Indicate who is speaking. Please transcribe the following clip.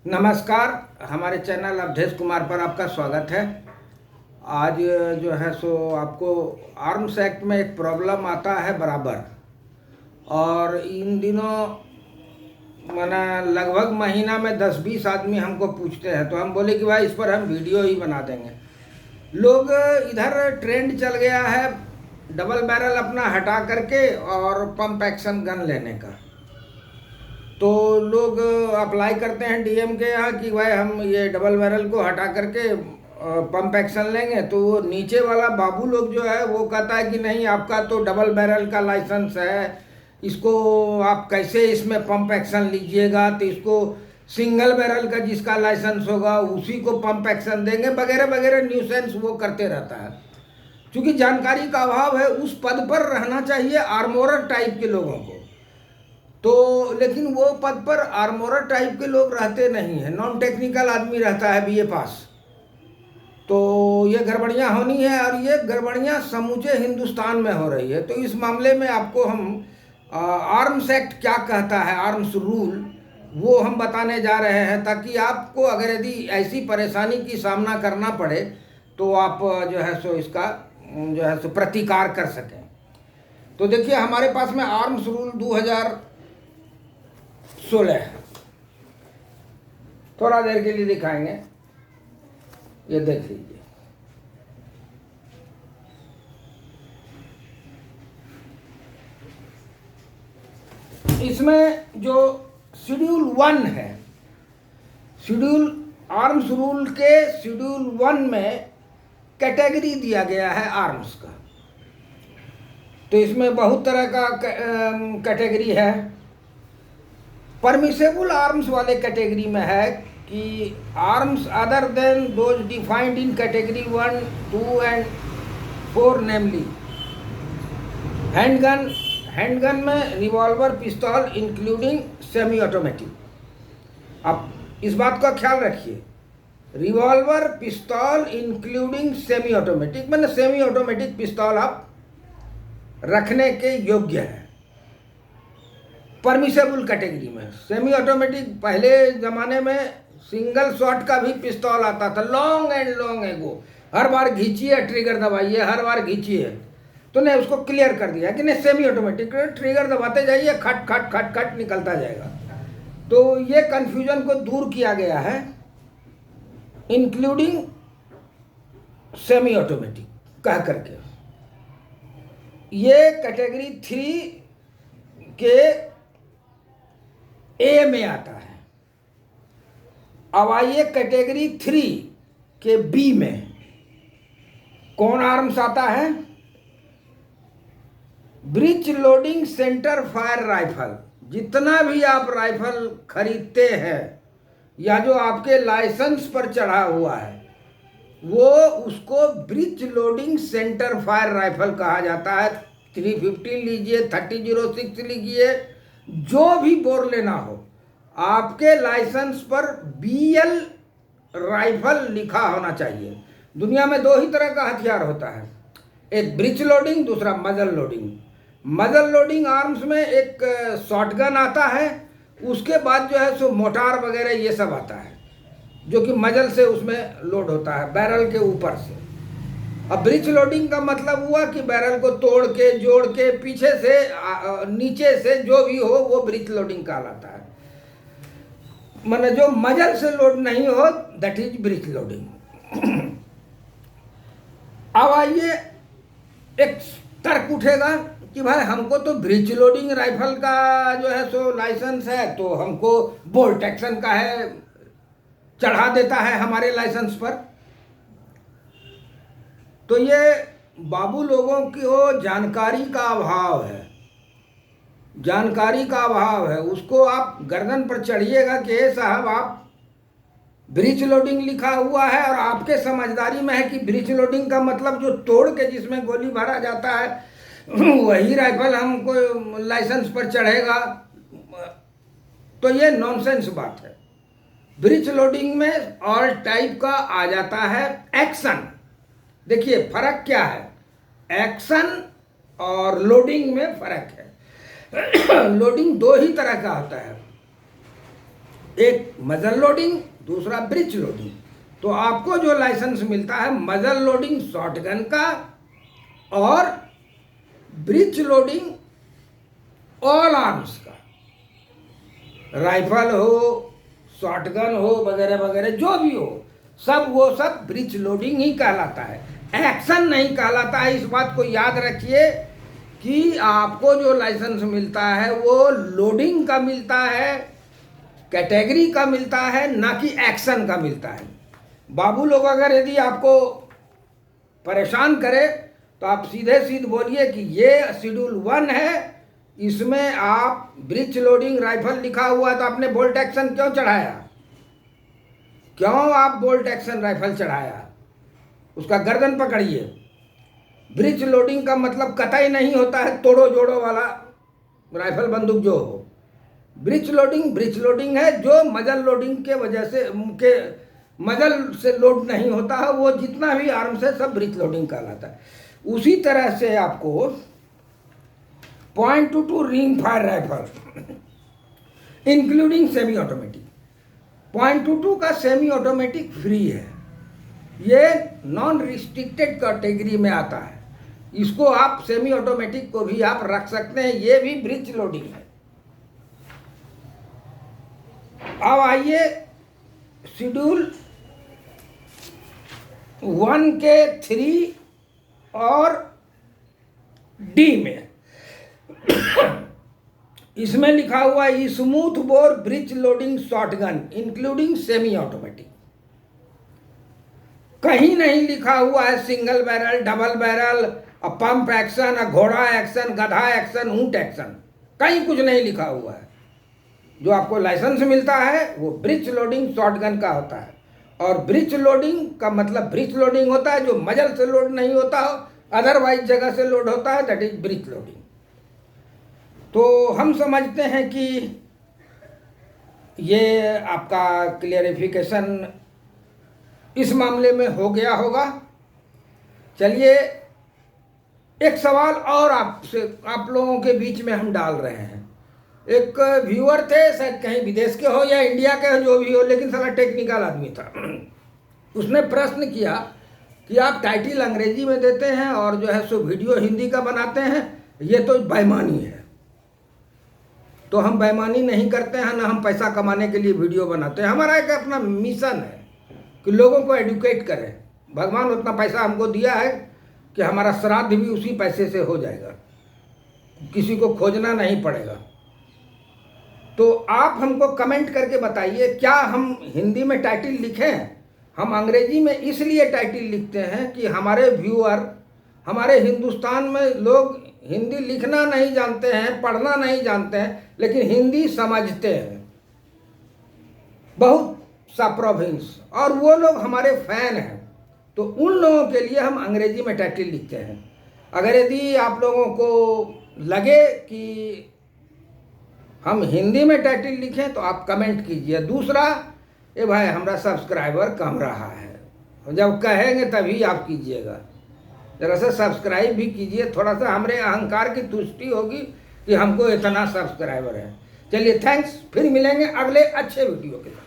Speaker 1: नमस्कार। हमारे चैनल अवधेश कुमार पर आपका स्वागत है। आज जो है सो आपको आर्म्स एक्ट में एक प्रॉब्लम आता है बराबर, और इन दिनों माना लगभग महीना में 10-20 आदमी हमको पूछते हैं, तो हम बोले कि भाई इस पर हम वीडियो ही बना देंगे। लोग इधर ट्रेंड चल गया है डबल बैरल अपना हटा करके और पंप एक्शन गन लेने का। तो लोग अप्लाई करते हैं डीएम के यहाँ कि भाई हम ये डबल बैरल को हटा करके पंप एक्शन लेंगे। तो वो नीचे वाला बाबू लोग जो है वो कहता है कि नहीं, आपका तो डबल बैरल का लाइसेंस है, इसको आप कैसे इसमें पंप एक्शन लीजिएगा, तो इसको सिंगल बैरल का जिसका लाइसेंस होगा उसी को पंप एक्शन देंगे, वगैरह वगैरह न्यूसेंस वो करते रहता है। क्योंकि जानकारी का अभाव है, उस पद पर रहना चाहिए आर्मोरर टाइप के लोगों को, तो लेकिन वो पद पर आर्मोरर टाइप के लोग रहते नहीं हैं, नॉन टेक्निकल आदमी रहता है बीए पास। तो ये गड़बड़ियाँ होनी है, और ये गड़बड़ियाँ समूचे हिंदुस्तान में हो रही है। तो इस मामले में आपको हम आर्म्स एक्ट क्या कहता है, आर्म्स रूल, वो हम बताने जा रहे हैं, ताकि आपको अगर यदि ऐसी परेशानी की सामना करना पड़े तो आप जो है सो इसका जो है सो प्रतिकार कर सकें। तो देखिए, हमारे पास में आर्म्स रूल 2016 है। थोड़ा देर के लिए दिखाएंगे, ये देख लीजिए। इसमें जो शेड्यूल 1 है, शेड्यूल आर्म्स रूल के शेड्यूल 1 में कैटेगरी दिया गया है आर्म्स का। तो इसमें बहुत तरह का कैटेगरी है। परमिसेबल आर्म्स वाले कैटेगरी में है कि arms other than those defined in category 1, 2 and 4, namely handgun, handgun में रिवॉल्वर, पिस्तौल इंक्लूडिंग सेमी ऑटोमेटिक। आप इस बात का ख्याल रखिए, रिवॉल्वर, पिस्तौल इंक्लूडिंग सेमी ऑटोमेटिक, मैंने सेमी ऑटोमेटिक पिस्तौल आप रखने के योग्य है परमिसेबल कैटेगरी में। सेमी ऑटोमेटिक पहले ज़माने में सिंगल शॉट का भी पिस्तौल आता था, long and long ago, her bar घींचिए trigger दबाइए, हर बार घींचिए, तो ने उसको क्लियर कर दिया कि नहीं, सेमी ऑटोमेटिक ट्रिगर दबाते जाइए, खट खट खट खट निकलता जाएगा। तो ये कन्फ्यूजन को दूर किया गया है, इंक्लूडिंग सेमी ऑटोमेटिक कह करके। ये कैटेगरी 3 के ए में आता है। अब आइए कैटेगरी 3 के बी में कौन आर्म्स आता है? Breach loading centre fire rifle. जितना भी आप राइफल खरीदते हैं या जो आपके लाइसेंस पर चढ़ा हुआ है, वो उसको breach loading centre fire rifle कहा जाता है। 350 लीजिए, 3006 लीजिए, जो भी बोर लेना हो, आपके लाइसेंस पर बीएल राइफल लिखा होना चाहिए। दुनिया में 2 ही तरह का हथियार होता है, एक ब्रीच लोडिंग, दूसरा मजल लोडिंग। मजल लोडिंग आर्म्स में एक शॉटगन आता है, उसके बाद जो है सो मोटार वगैरह ये सब आता है, जो कि मजल से उसमें लोड होता है, बैरल के ऊपर से। अब ब्रीच लोडिंग का मतलब हुआ कि बैरल को तोड़ के, जोड़ के, पीछे से नीचे से जो भी हो वो ब्रीच लोडिंग कहलाता है। माने जो मजल से लोड नहीं हो, दैट इज ब्रीच लोडिंग। अब आइए, एक तर्क उठेगा कि भाई हमको तो ब्रीच लोडिंग राइफल का जो है सो लाइसेंस है, तो हमको बोल्ट एक्शन का है, चढ़ा देता है हमारे लाइसेंस पर। तो ये बाबू लोगों की जानकारी का अभाव है, जानकारी का अभाव है। उसको आप गर्दन पर चढ़िएगा कि साहब आप ब्रीच लोडिंग लिखा हुआ है, और आपके समझदारी में है कि ब्रीच लोडिंग का मतलब जो तोड़ के जिसमें गोली भरा जाता है वही राइफल हमको लाइसेंस पर चढ़ेगा। तो ये नॉनसेंस बात है। ब्रीच लोडिंग में ऑल टाइप का आ जाता है एक्शन। देखिए फर्क क्या है, एक्शन और लोडिंग में फर्क है। लोडिंग 2 ही तरह का होता है, एक मजल लोडिंग, दूसरा ब्रिज लोडिंग। तो आपको जो लाइसेंस मिलता है मजल लोडिंग शॉटगन का और ब्रिज लोडिंग ऑल आर्म्स का, राइफल हो, शॉटगन हो, वगैरह वगैरह जो भी हो, सब वो सब ब्रिज लोडिंग ही कहलाता है, एक्शन नहीं कहलाता है। इस बात को याद रखिए कि आपको जो लाइसेंस मिलता है वो लोडिंग का मिलता है, कैटेगरी का मिलता है, ना कि एक्शन का मिलता है। बाबू लोग अगर यदि आपको परेशान करे तो आप सीधे सीधे बोलिए कि ये शेड्यूल 1 है, इसमें आप ब्रिज लोडिंग राइफल लिखा हुआ है तो आपने बोल्ट एक्शन क्यों चढ़ाया, क्यों आप बोल्ट एक्शन राइफल चढ़ाया, उसका गर्दन पकड़िए। ब्रिज लोडिंग का मतलब कतई नहीं होता है तोड़ो जोड़ो वाला राइफल बंदूक जो हो। ब्रिज लोडिंग है जो मजल लोडिंग के वजह से के मजल से लोड नहीं होता है, वो जितना भी आर्म्स है सब ब्रिज लोडिंग कहलाता है। उसी तरह से आपको .22 ring fire rifle including semi automatic, .22 का सेमी ऑटोमेटिक फ्री है, ये नॉन रिस्ट्रिक्टेड कैटेगरी में आता है। इसको आप सेमी ऑटोमेटिक को भी आप रख सकते हैं, ये भी ब्रिज लोडिंग है। अब आइए शेड्यूल 1 के 3 और डी में इसमें लिखा हुआ है smooth bore bridge loading shotgun including semi automatic. कहीं नहीं लिखा हुआ है single barrel, double barrel, pump action, घोड़ा एक्शन, गधा एक्शन, ऊंट एक्शन, कहीं कुछ नहीं लिखा हुआ है। जो आपको लाइसेंस मिलता है वो ब्रिज लोडिंग शॉटगन का होता है, और ब्रिज लोडिंग का मतलब ब्रिज लोडिंग होता है जो मजल से लोड नहीं होता हो, अदरवाइज जगह से लोड होता है, दैट इज ब्रिज लोडिंग। तो हम समझते हैं कि ये आपका क्लियरिफिकेशन इस मामले में हो गया होगा। चलिए एक सवाल और आप लोगों के बीच में हम डाल रहे हैं। एक व्यूअर थे, शायद कहीं विदेश के हो या इंडिया के हो, जो भी हो, लेकिन साला टेक्निकल आदमी था। उसने प्रश्न किया कि आप टाइटल अंग्रेजी में देते हैं और जो है सो वीडियो हिंदी का बनाते हैं, ये तो बेईमानी है। तो हम बेईमानी नहीं करते हैं, ना हम पैसा कमाने के लिए वीडियो बनाते हैं। हमारा एक अपना मिशन है कि लोगों को एडुकेट करें। भगवान उतना पैसा हमको दिया है कि हमारा श्राद्ध भी उसी पैसे से हो जाएगा, किसी को खोजना नहीं पड़ेगा। तो आप हमको कमेंट करके बताइए, क्या हम हिंदी में टाइटल लिखें? हम अंग्रेजी में इसलिए टाइटल लिखते हैं कि हमारे व्यूअर, हमारे हिंदुस्तान में लोग हिंदी लिखना नहीं जानते हैं, पढ़ना नहीं जानते हैं, लेकिन हिंदी समझते हैं बहुत सा प्रोविंस, और वो लोग हमारे फैन हैं। तो उन लोगों के लिए हम अंग्रेजी में टाइटल लिखते हैं। अगर यदि आप लोगों को लगे कि हम हिंदी में टाइटल लिखें तो आप कमेंट कीजिए। दूसरा, ये भाई हमारा सब्सक्राइबर कम रहा है, जब कहेंगे तभी आप कीजिएगा। जरा सा सब्सक्राइब भी कीजिए, थोड़ा सा हमारे अहंकार की तुष्टि होगी कि हमको इतना सब्सक्राइबर है। चलिए थैंक्स, फिर मिलेंगे अगले अच्छे वीडियो के साथ।